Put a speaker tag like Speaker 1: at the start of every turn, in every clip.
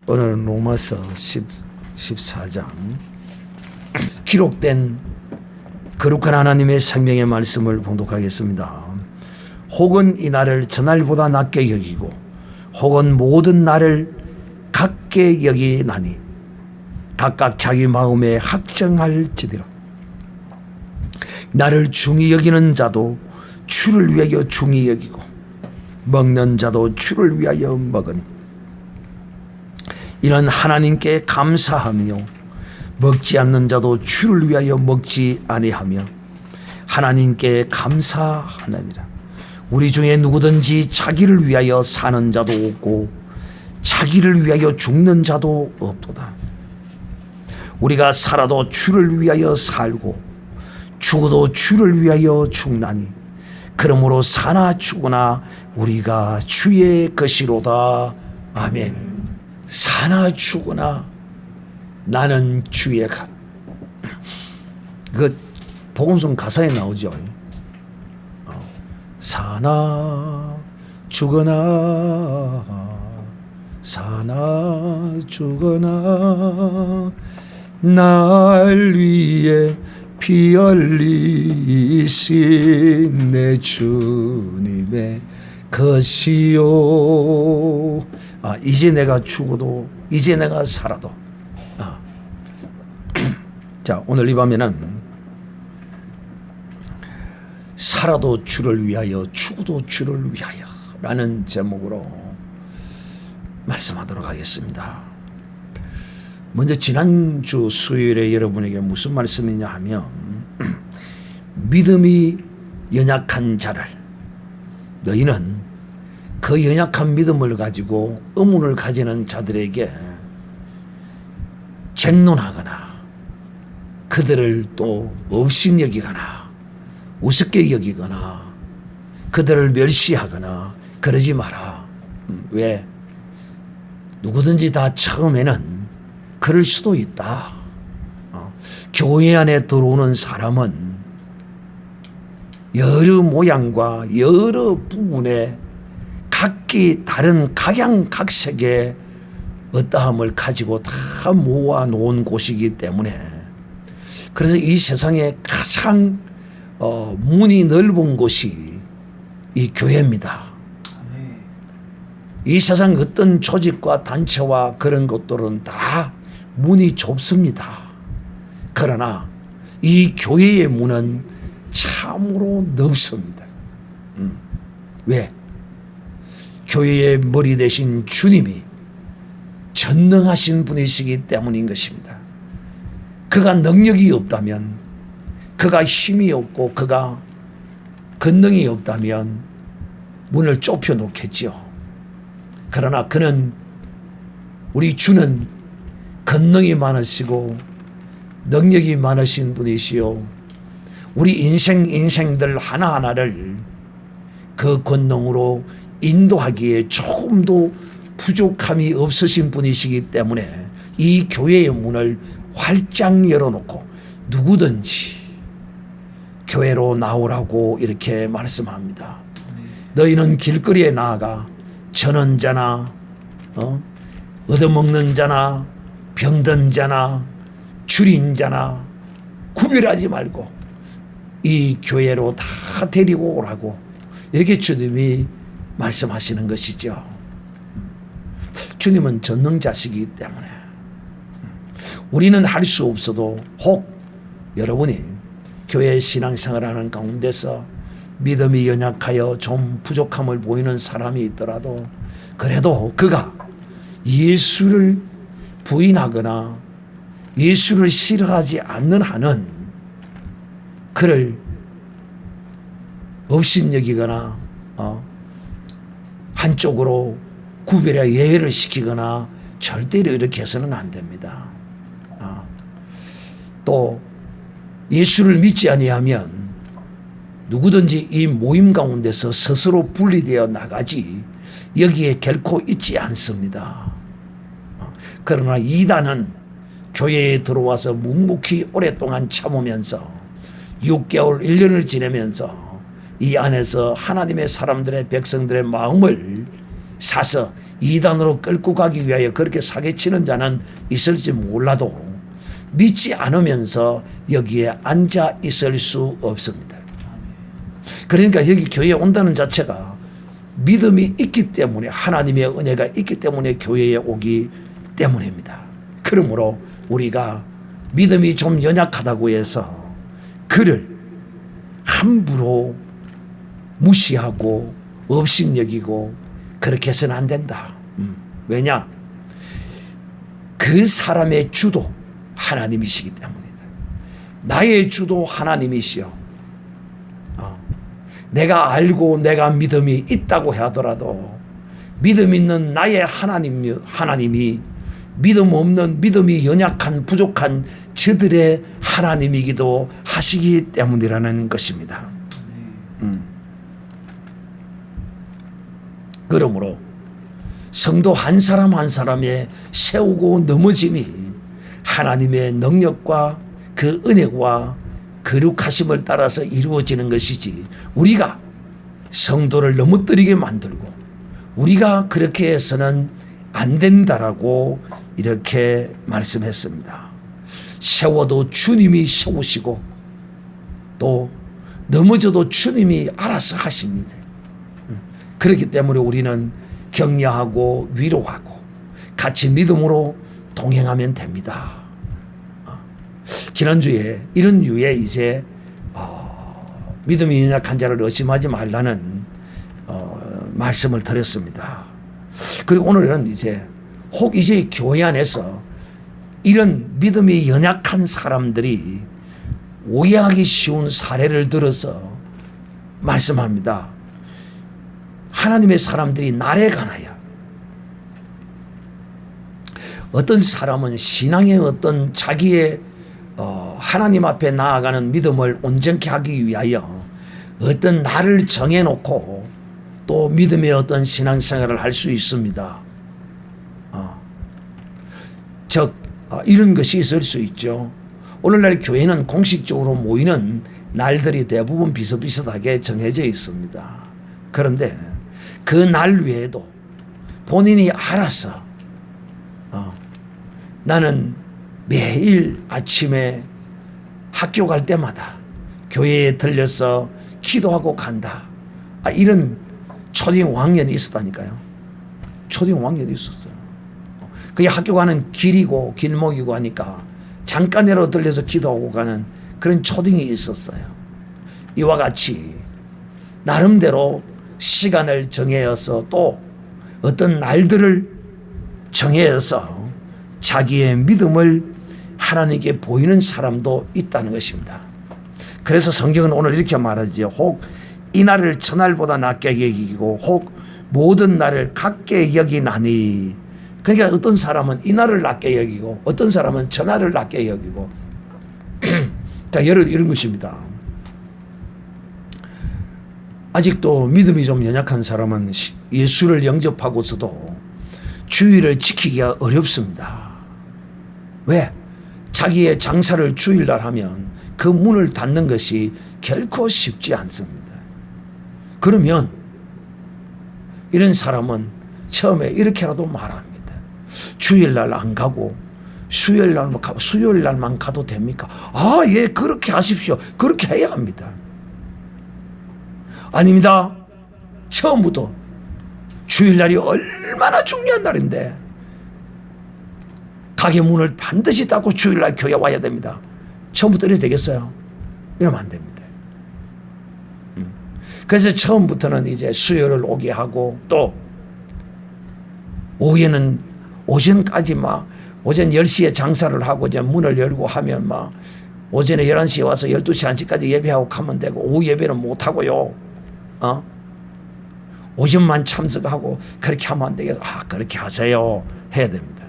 Speaker 1: 오늘은 로마서 14장 기록된 거룩한 하나님의 생명의 말씀을 봉독하겠습니다. 혹은 이 날을 저날보다 낮게 여기고 혹은 모든 날을 같게 여기나니 각각 자기 마음에 확정할지니라. 나를 중히 여기는 자도 주를 위하여 중히 여기고 먹는 자도 주를 위하여 먹으니 이는 하나님께 감사하며 먹지 않는 자도 주를 위하여 먹지 아니하며 하나님께 감사하느니라. 우리 중에 누구든지 자기를 위하여 사는 자도 없고 자기를 위하여 죽는 자도 없도다. 우리가 살아도 주를 위하여 살고 죽어도 주를 위하여 죽나니 그러므로 사나 죽으나 우리가 주의 것이로다. 아멘. 사나 죽으나 나는 주의 것. 그 복음성 가사에 나오죠. 사나 죽으나 사나 죽으나 날 위해 피 흘리신 내 주님의 것이요. 이제 내가 죽어도 이제 내가 살아도. 자, 오늘 이 밤에는 살아도 주를 위하여 죽어도 주를 위하여 라는 제목으로 말씀하도록 하겠습니다. 먼저 지난주 수요일에 여러분에게 무슨 말씀이냐 하면 믿음이 연약한 자를 너희는 그 연약한 믿음을 가지고 의문을 가지는 자들에게 쟁론하거나 그들을 또 업신여기거나 우습게 여기거나 그들을 멸시하거나 그러지 마라. 왜? 누구든지 다 처음에는 그럴 수도 있다. 교회 안에 들어오는 사람은 여러 모양과 여러 부분에 각기 다른 각양각색의 어떠함을 가지고 다 모아놓은 곳이기 때문에 그래서 이 세상에 가장 문이 넓은 곳이 이 교회입니다. 이 세상 어떤 조직과 단체와 그런 것들은 다 문이 좁습니다. 그러나 이 교회의 문은 참으로 넓습니다. 왜? 교회의 머리 되신 주님이 전능하신 분이시기 때문인 것입니다. 그가 능력이 없다면, 그가 힘이 없고 그가 권능이 없다면 문을 좁혀 놓겠지요. 그러나 그는, 우리 주는 권능이 많으시고 능력이 많으신 분이시요, 우리 인생들 하나하나를 그 권능으로 인도하기에 조금도 부족함이 없으신 분이시기 때문에 이 교회의 문을 활짝 열어놓고 누구든지 교회로 나오라고 이렇게 말씀합니다. 너희는 길거리에 나아가 저는 자나 얻어먹는 자나 병든 자나 줄인 자나 구별하지 말고 이 교회로 다 데리고 오라고 이렇게 주님이 말씀하시는 것이죠. 주님은 전능자시기 때문에 우리는 할 수 없어도 혹 여러분이 교회 신앙생활하는 가운데서 믿음이 연약하여 좀 부족함을 보이는 사람이 있더라도 그래도 그가 예수를 부인하거나 예수를 싫어하지 않는 한은 그를 업신여기거나 한쪽으로 구별해 예외를 시키거나 절대로 이렇게 해서는 안 됩니다. 또 예수를 믿지 아니하면 누구든지 이 모임 가운데서 스스로 분리되어 나가지 여기에 결코 있지 않습니다. 그러나 이단은 교회에 들어와서 묵묵히 오랫동안 참으면서 6개월, 1년을 지내면서 이 안에서 하나님의 사람들의 백성들의 마음을 사서 이단으로 끌고 가기 위하여 그렇게 사기치는 자는 있을지 몰라도 믿지 않으면서 여기에 앉아 있을 수 없습니다. 그러니까 여기 교회에 온다는 자체가 믿음이 있기 때문에, 하나님의 은혜가 있기 때문에 교회에 오기 때문입니다. 그러므로 우리가 믿음이 좀 연약하다고 해서 그를 함부로 무시하고 업신여기고 그렇게 해서는 안 된다. 왜냐? 그 사람의 주도 하나님이시기 때문이다. 나의 주도 하나님이시여. 내가 알고 내가 믿음이 있다고 하더라도 믿음 있는 나의 하나님이 믿음 없는, 믿음이 연약한 부족한 저들의 하나님이기도 하시기 때문이라는 것입니다. 그러므로 성도 한 사람 한 사람의 세우고 넘어짐이 하나님의 능력과 그 은혜와 거룩하심을 따라서 이루어지는 것이지, 우리가 성도를 넘어뜨리게 만들고 우리가 그렇게 해서는 안 된다라고 이렇게 말씀했습니다. 세워도 주님이 세우시고 또 넘어져도 주님이 알아서 하십니다. 그렇기 때문에 우리는 격려하고 위로하고 같이 믿음으로 동행하면 됩니다. 지난주에 이런 유에 이제 믿음이 연약한 자를 의심하지 말라는 말씀을 드렸습니다. 그리고 오늘은 이제 혹 이제 교회 안에서 이런 믿음이 연약한 사람들이 오해하기 쉬운 사례를 들어서 말씀합니다. 하나님의 사람들이 날에 관하여 어떤 사람은 신앙의 어떤 자기의 하나님 앞에 나아가는 믿음을 온전케 하기 위하여 어떤 날을 정해놓고 또 믿음의 어떤 신앙생활을 할 수 있습니다. 즉 이런 것이 있을 수 있죠. 오늘날 교회는 공식적으로 모이는 날들이 대부분 비슷비슷하게 정해져 있습니다. 그런데 그 날 외에도 본인이 알아서 나는 매일 아침에 학교 갈 때마다 교회에 들려서 기도하고 간다. 이런 초딩 왕년이 있었다니까요. 초딩 왕년이 있었어요. 그게 학교 가는 길이고 길목이고 하니까 잠깐이라도 들려서 기도하고 가는 그런 초딩이 있었어요. 이와 같이 나름대로 시간을 정해서 또 어떤 날들을 정해서 자기의 믿음을 하나님께 보이는 사람도 있다는 것입니다. 그래서 성경은 오늘 이렇게 말하죠. 혹 이 날을 천날보다 낮게 여기고 혹 모든 날을 같게 여기나니. 그러니까 어떤 사람은 이 날을 낮게 여기고 어떤 사람은 천날을 낮게 여기고 자, 이런 것입니다. 아직도 믿음이 좀 연약한 사람은 예수를 영접하고서도 주일을 지키기가 어렵습니다. 왜? 자기의 장사를 주일날 하면 그 문을 닫는 것이 결코 쉽지 않습니다. 그러면 이런 사람은 처음에 이렇게라도 말합니다. 주일날 안 가고 수요일날만 가도 됩니까? 예, 그렇게 하십시오. 그렇게 해야 합니다. 아닙니다. 처음부터 주일날이 얼마나 중요한 날인데 가게 문을 반드시 닫고 주일날 교회 와야 됩니다. 처음부터 이래도 되겠어요? 이러면 안 됩니다. 그래서 처음부터는 이제 수요일을 오게 하고 또 오후에는 오전까지 오전 10시에 장사를 하고 이제 문을 열고 하면 오전에 11시에 와서 12시 1시까지 예배하고 가면 되고 오후 예배는 못 하고요. 오전만 참석하고 그렇게 하면 안 되겠어. 그렇게 하세요. 해야 됩니다.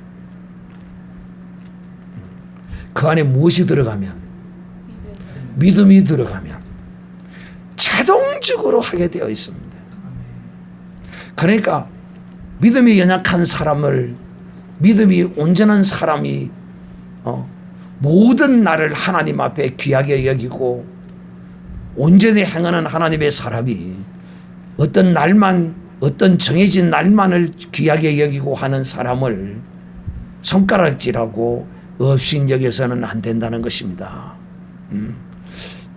Speaker 1: 그 안에 무엇이 들어가면 믿음이 들어가면 자동적으로 하게 되어 있습니다. 그러니까 믿음이 연약한 사람을 믿음이 온전한 사람이 모든 날을 하나님 앞에 귀하게 여기고 온전히 행하는 하나님의 사람이 어떤 날만 어떤 정해진 날만을 귀하게 여기고 하는 사람을 손가락질하고 업신여겨서는 안 된다는 것입니다.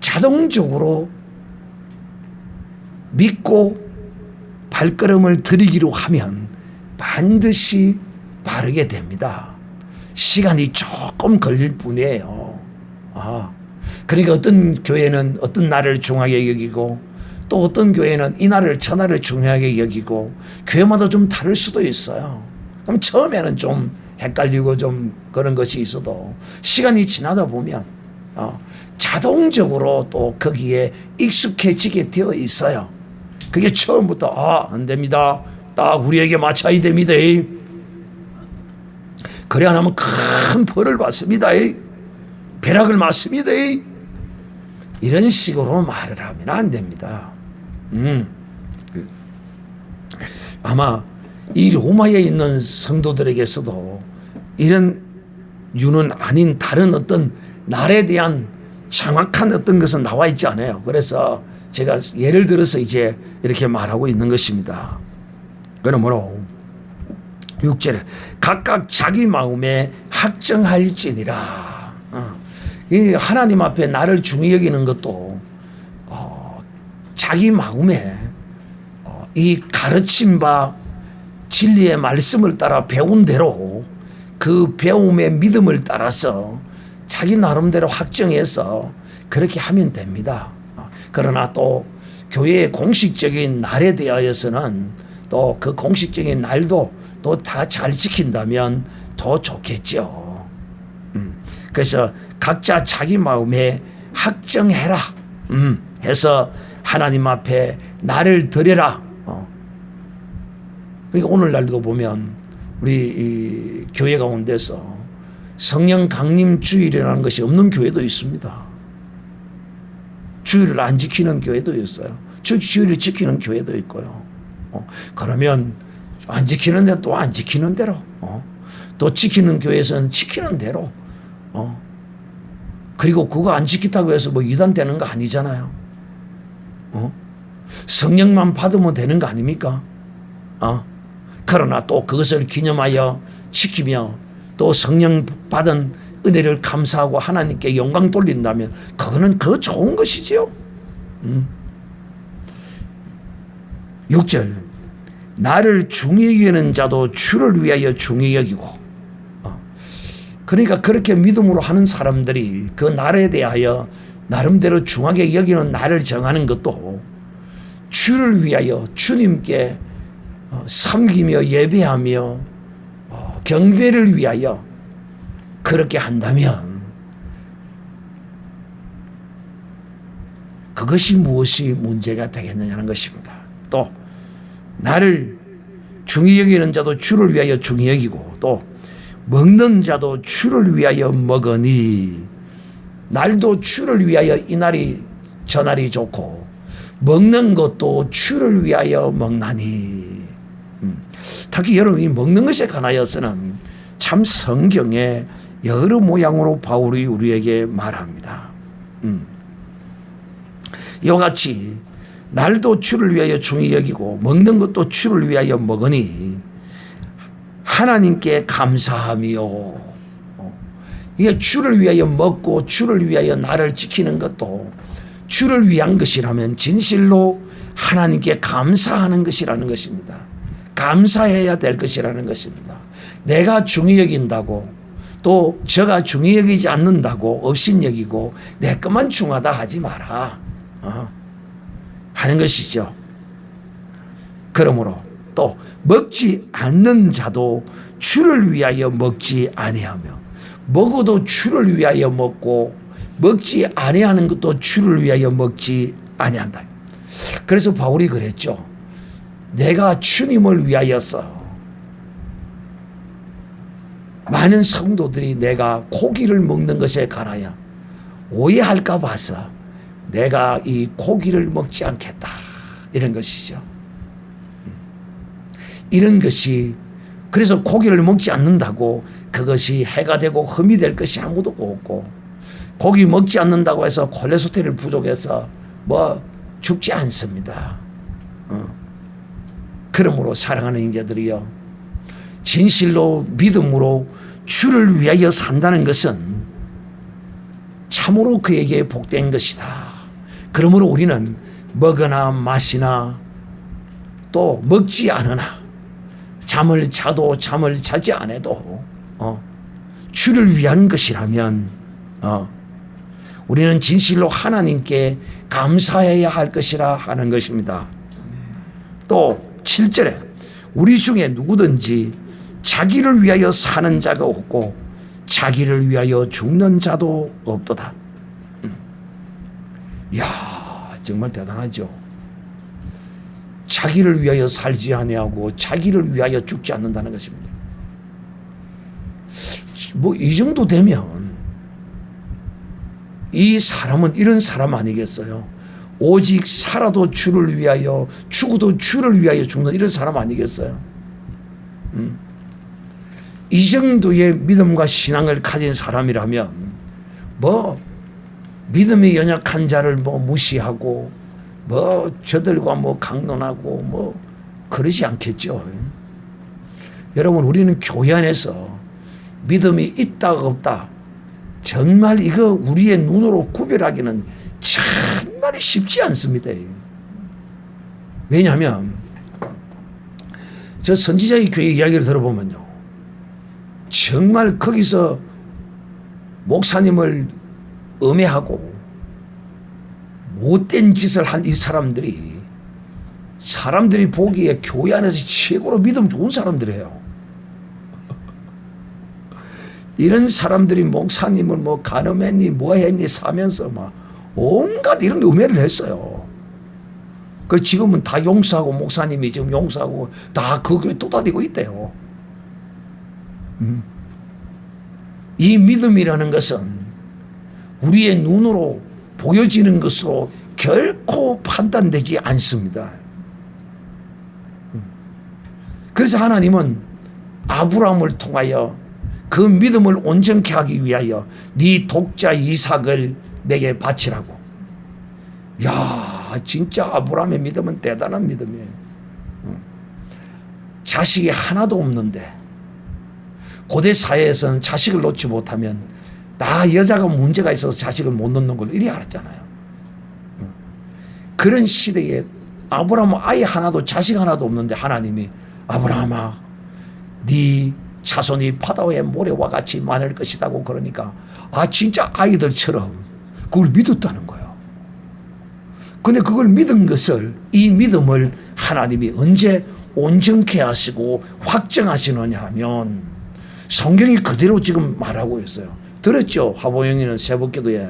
Speaker 1: 자동적으로 믿고 발걸음을 들이기로 하면 반드시 바르게 됩니다. 시간이 조금 걸릴 뿐이에요. 그러니까 어떤 교회는 어떤 날을 중요하게 여기고 또 어떤 교회는 이 날을 첫날을 중요하게 여기고 교회마다 좀 다를 수도 있어요. 그럼 처음에는 좀 헷갈리고 좀 그런 것이 있어도 시간이 지나다 보면 자동적으로 또 거기에 익숙해지게 되어 있어요. 그게 처음부터 안 됩니다. 딱 우리에게 맞춰야 됩니다. 그래 안 하면 큰 벌을 받습니다. 벼락을 맞습니다. 이런 식으로 말을 하면 안 됩니다. 아마 이 로마에 있는 성도들에게서도 이런 유는 아닌 다른 어떤 날에 대한 정확한 어떤 것은 나와 있지 않아요. 그래서 제가 예를 들어서 이제 이렇게 말하고 있는 것입니다. 그러므로 6절에 각각 자기 마음에 확정할지니라. 이 하나님 앞에 나를 중히 여기는 것도 자기 마음에 이 가르침 바 진리의 말씀을 따라 배운 대로 그 배움의 믿음을 따라서 자기 나름대로 확정해서 그렇게 하면 됩니다. 그러나 또 교회의 공식적인 날에 대하여서는 또 그 공식적인 날도 또 다 잘 지킨다면 더 좋겠죠. 그래서 각자 자기 마음에 확정해라 해서 하나님 앞에 나를 드려라. 그러니까 오늘날도 보면 우리 이 교회 가운데서 성령 강림 주일이라는 것이 없는 교회도 있습니다. 주일을 안 지키는 교회도 있어요. 주일을 지키는 교회도 있고요. 그러면 안 지키는 데 또 안 지키는 대로 또 지키는 교회에서는 지키는 대로 그리고 그거 안 지켰다고 해서 뭐 이단 되는 거 아니잖아요. 성령만 받으면 되는 거 아닙니까? 그러나 또 그것을 기념하여 지키며 또 성령 받은 은혜를 감사하고 하나님께 영광 돌린다면 그거는 더 좋은 것이지요. 6절 나를 중히 여기는 자도 주를 위하여 중히 여기고 그러니까 그렇게 믿음으로 하는 사람들이 그 날에 대하여 나름대로 중하게 여기는 날을 정하는 것도 주를 위하여 주님께 섬기며 예배하며 경배를 위하여 그렇게 한다면 그것이 무엇이 문제가 되겠느냐는 것입니다. 또 나를 중히 여기는 자도 주를 위하여 중히 여기고 또 먹는 자도 주를 위하여 먹으니 날도 주를 위하여 이 날이 저 날이 좋고 먹는 것도 주를 위하여 먹나니. 특히 여러분이 먹는 것에 관하여서는 참 성경에 여러 모양으로 바울이 우리에게 말합니다. 이와 같이 날도 주를 위하여 중히 여기고 먹는 것도 주를 위하여 먹으니 하나님께 감사하며 이게 주를 위하여 먹고 주를 위하여 나를 지키는 것도 주를 위한 것이라면 진실로 하나님께 감사하는 것이라는 것입니다. 감사해야 될 것이라는 것입니다. 내가 중히 여긴다고 또 저가 중히 여기지 않는다고 업신여기고 내 것만 중하다 하지 마라 하는 것이죠. 그러므로 또 먹지 않는 자도 주를 위하여 먹지 아니하며 먹어도 주를 위하여 먹고 먹지 아니하는 것도 주를 위하여 먹지 아니한다. 그래서 바울이 그랬죠. 내가 주님을 위하여서 많은 성도들이 내가 고기를 먹는 것에 관하여 오해할까 봐서 내가 이 고기를 먹지 않겠다 이런 것이죠. 이런 것이 그래서 고기를 먹지 않는다고 그것이 해가 되고 흠이 될 것이 아무도 없고 고기 먹지 않는다고 해서 콜레스테롤 부족해서 뭐 죽지 않습니다. 그러므로 사랑하는 형제들이여, 진실로 믿음으로 주를 위하여 산다는 것은 참으로 그에게 복된 것이다. 그러므로 우리는 먹으나 마시나 또 먹지 않으나 잠을 자도 잠을 자지 않아도 주를 위한 것이라면 우리는 진실로 하나님께 감사해야 할 것이라 하는 것입니다. 또 7절에 우리 중에 누구든지 자기를 위하여 사는 자가 없고 자기를 위하여 죽는 자도 없도다. 이야, 정말 대단하죠. 자기를 위하여 살지 아니하고 자기를 위하여 죽지 않는다는 것입니다. 뭐 이 정도 되면 이 사람은 이런 사람 아니겠어요? 오직 살아도 주를 위하여 죽어도 주를 위하여 죽는 이런 사람 아니겠어요? 이 정도의 믿음과 신앙을 가진 사람이라면 뭐 믿음이 연약한 자를 뭐 무시하고 뭐 저들과 뭐 강론하고 뭐 그러지 않겠죠. 여러분, 우리는 교회 안에서 믿음이 있다 없다 정말 이거 우리의 눈으로 구별하기는 정말 쉽지 않습니다. 왜냐하면 저 선지자의 교회 이야기를 들어보면요, 정말 거기서 목사님을 음해하고 못된 짓을 한 이 사람들이 보기에 교회 안에서 최고로 믿음 좋은 사람들이에요. 이런 사람들이 목사님을 뭐 간음했니 뭐 했니 사면서 막 온갖 이런 음해를 했어요. 그 지금은 다 용서하고, 목사님이 지금 용서하고 다 그 교회 또 다니고 있대요. 이 믿음이라는 것은 우리의 눈으로 보여지는 것으로 결코 판단되지 않습니다. 그래서 하나님은 아브라함을 통하여 그 믿음을 온전케 하기 위하여 네 독자 이삭을 내게 바치라고. 야, 진짜 아브라함의 믿음은 대단한 믿음이에요. 자식이 하나도 없는데, 고대 사회에서는 자식을 놓지 못하면 나 여자가 문제가 있어서 자식을 못 놓는 걸 이리 알았잖아요. 그런 시대에 아브라함은 아이 하나도 자식 하나도 없는데 하나님이 아브라함아, 네 자손이 바다의 모래와 같이 많을 것이라고 그러니까 진짜 아이들처럼 그걸 믿었다는 거예요. 근데 그걸 믿은 것을, 이 믿음을 하나님이 언제 온전케 하시고 확정하시느냐 하면 성경이 그대로 지금 말하고 있어요. 들었죠? 하보영이는 새벽기도에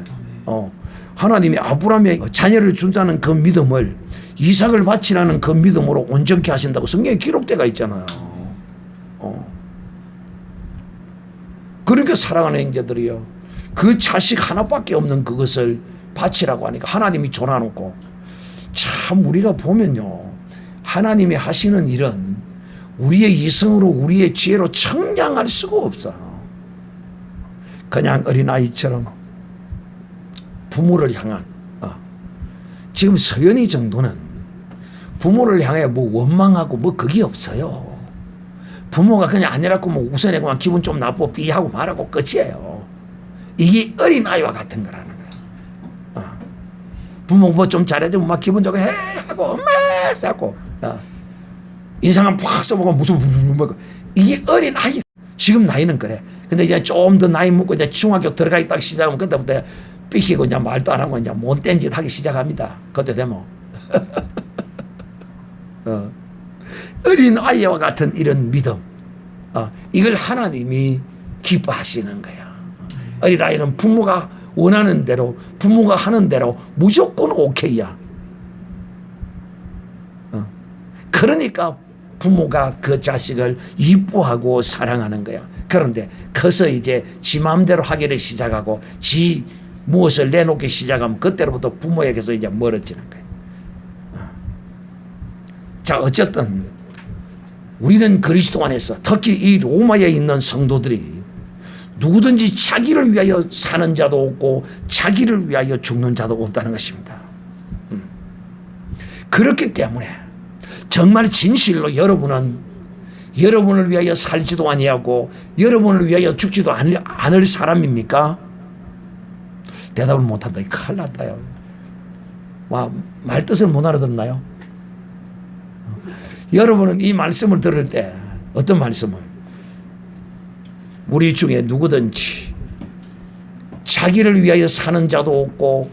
Speaker 1: 하나님이 아브라함의 자녀를 준다는 그 믿음을 이삭을 바치라는 그 믿음으로 온전케 하신다고 성경에 기록되어 있잖아요. 그러니까 사랑하는 형제들이요, 그 자식 하나밖에 없는 그것을 바치라고 하니까 하나님이 줘놔놓고, 참 우리가 보면요, 하나님이 하시는 일은 우리의 이성으로 우리의 지혜로 청량할 수가 없어요. 그냥 어린아이처럼 부모를 향한 지금 서연이 정도는 부모를 향해 뭐 원망하고 뭐 그게 없어요. 부모가 그냥 아니라고 뭐 우선에 그만 기분 좀 나쁘고 삐하고 말하고 끝이에요. 이게 어린아이와 같은 거라는 거예요. 부모 뭐 좀 잘해주면 막 기분 좋게 해 하고 엄마 하고 인상은 팍 써보고 무슨 이게 어린아이. 지금 나이는 그래. 근데 이제 좀 더 나이 먹고 이제 중학교 들어가기 딱 시작하면 그때부터 삐끼고 이제 말도 안 하고 이제 못된 짓 하기 시작합니다. 그때 되면. 어린 아이와 같은 이런 믿음, 이걸 하나님이 기뻐하시는 거야. 어린 아이는 부모가 원하는 대로, 부모가 하는 대로 무조건 오케이야. 그러니까 부모가 그 자식을 이뻐하고 사랑하는 거야. 그런데 커서 이제 지 마음대로 하기를 시작하고 지 무엇을 내놓기 시작하면 그때로부터 부모에게서 이제 멀어지는 거야. 자, 어쨌든 우리는 그리스도 안에서, 특히 이 로마에 있는 성도들이 누구든지 자기를 위하여 사는 자도 없고 자기를 위하여 죽는 자도 없다는 것입니다. 그렇기 때문에 정말 진실로 여러분은 여러분을 위하여 살지도 아니하고 여러분을 위하여 죽지도 않을 사람입니까? 대답을 못한다. 큰일 났다요. 와, 말 뜻을 못 알아듣나요? 여러분은 이 말씀을 들을 때 어떤 말씀을? 우리 중에 누구든지 자기를 위하여 사는 자도 없고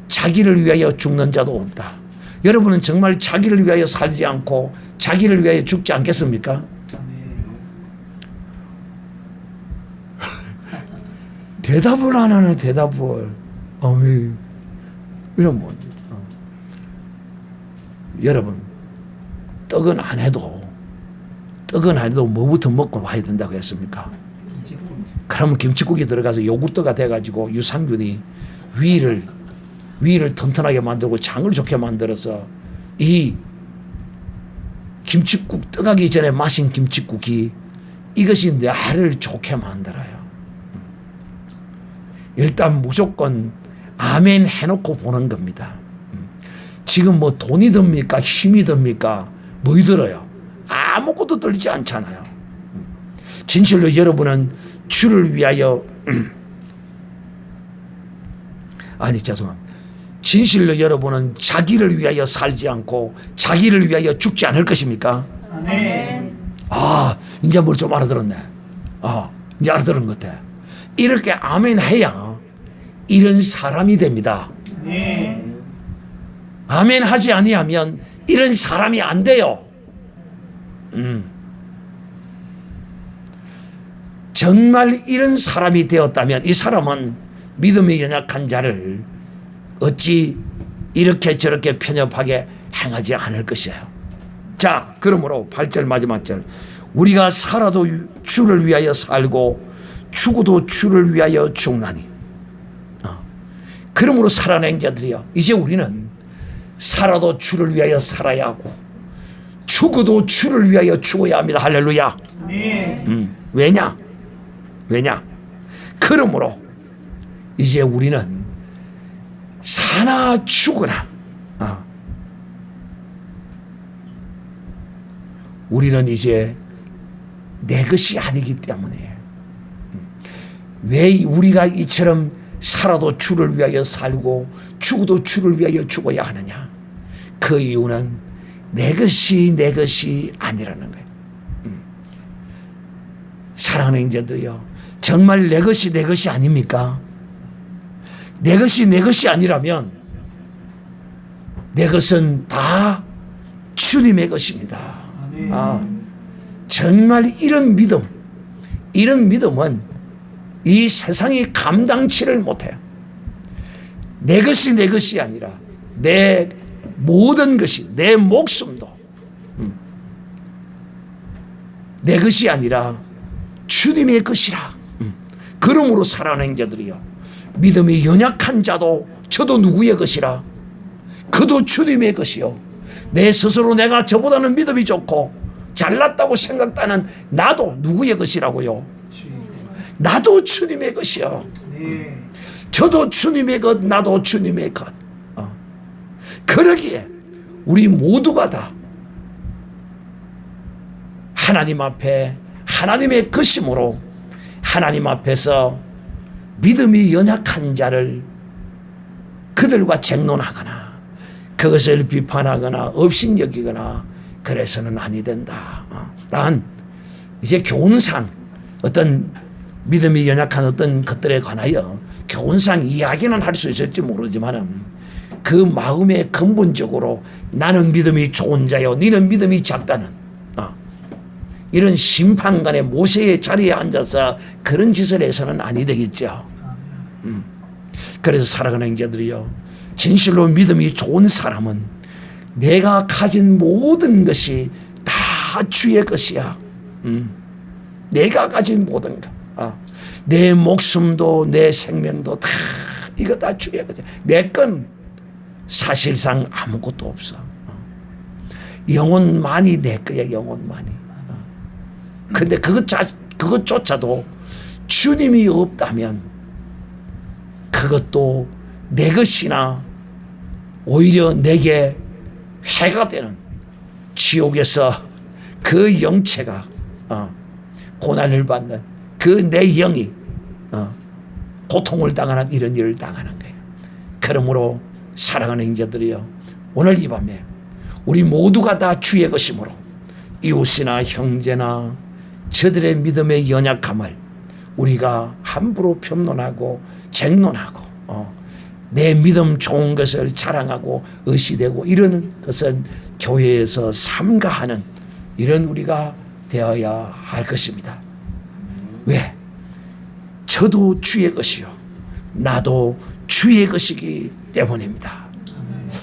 Speaker 1: 자기를 위하여 죽는 자도 없다. 여러분은 정말 자기를 위하여 살지 않고 자기를 위하여 죽지 않겠습니까? 대답을 안 하네. 대답을. 이런 뭐. 여러분, 떡은 안 해도 뭐부터 먹고 와야 된다고 했습니까? 그러면 김치국에 들어가서 요구르트가 돼가지고 유산균이 위를 튼튼하게 만들고 장을 좋게 만들어서 이 김치국 떠가기 전에 마신 김치국이 이것이 나를 좋게 만들어요. 일단 무조건 아멘 해놓고 보는 겁니다. 지금 뭐 돈이 듭니까? 힘이 듭니까? 뭐이 들어요? 아무것도 들리지 않잖아요. 진실로 여러분은 주를 위하여 죄송합니다. 진실로 여러분은 자기를 위하여 살지 않고 자기를 위하여 죽지 않을 것입니까?
Speaker 2: 아멘.
Speaker 1: 이제 뭘 좀 알아들었네. 이제 알아들은 것 같아. 이렇게 아멘 해야 이런 사람이 됩니다.
Speaker 2: 네.
Speaker 1: 아멘 하지 아니하면 이런 사람이 안 돼요. 정말 이런 사람이 되었다면 이 사람은 믿음이 연약한 자를 어찌 이렇게 저렇게 편협하게 행하지 않을 것이에요. 자, 그러므로 8절 마지막 절. 우리가 살아도 주를 위하여 살고 죽어도 주를 위하여 죽나니. 그러므로 살아낸 자들이요. 이제 우리는 살아도 주를 위하여 살아야 하고 죽어도 주를 위하여 죽어야 합니다. 할렐루야.
Speaker 2: 네.
Speaker 1: 왜냐? 그러므로 이제 우리는 사나 죽으나 우리는 이제 내 것이 아니기 때문에 왜 우리가 이처럼 살아도 주를 위하여 살고 죽어도 주를 위하여 죽어야 하느냐? 그 이유는 내 것이 아니라는 거예요. 사랑하는 형제들이요, 정말 내 것이 아닙니까? 내 것이 아니라면 내 것은 다 주님의 것입니다. 정말 이런 믿음은 이 세상이 감당치를 못해요. 내 것이 아니라 내 모든 것이, 내 목숨도 내 것이 아니라 주님의 것이라. 그러므로 살아가는 자들이요, 믿음이 연약한 자도 저도 누구의 것이라. 그도 주님의 것이요, 내 스스로 내가 저보다는 믿음이 좋고 잘났다고 생각하는 나도 누구의 것이라고요? 나도 주님의 것이요.
Speaker 2: 네.
Speaker 1: 저도 주님의 것, 나도 주님의 것. 그러기에 우리 모두가 다 하나님 앞에 하나님의 것이므로 하나님 앞에서 믿음이 연약한 자를 그들과 쟁론하거나 그것을 비판하거나 업신여기거나 그래서는 아니 된다. 난 이제 교훈상 어떤 믿음이 연약한 어떤 것들에 관하여 교훈상 이야기는 할 수 있을지 모르지만은 그 마음의 근본적으로 나는 믿음이 좋은 자요, 너는 믿음이 작다는 이런 심판관의 모세의 자리에 앉아서 그런 짓을 해서는 아니 되겠죠. 그래서 살아가는 형제들이요, 진실로 믿음이 좋은 사람은 내가 가진 모든 것이 다 주의 것이야. 내가 가진 모든 것, 내 목숨도 내 생명도 다 이거 다 주의 것이야. 내 건 사실상 아무것도 없어. 영혼만이 내 거야. 영혼만이. 근데 그것조차도 주님이 없다면 그것도 내 것이나 오히려 내게 해가 되는 지옥에서 그 영체가 고난을 받는 그 내 영이 고통을 당하는 이런 일을 당하는 거예요. 그러므로 사랑하는 형제들이여, 오늘 이 밤에 우리 모두가 다 주의 것이므로 이웃이나 형제나 저들의 믿음의 연약함을 우리가 함부로 변론하고 쟁론하고 내 믿음 좋은 것을 자랑하고 의시되고 이러는 것은 교회에서 삼가하는 이런 우리가 되어야 할 것입니다. 왜? 저도 주의 것이요 나도 주의 것이기 때문입니다.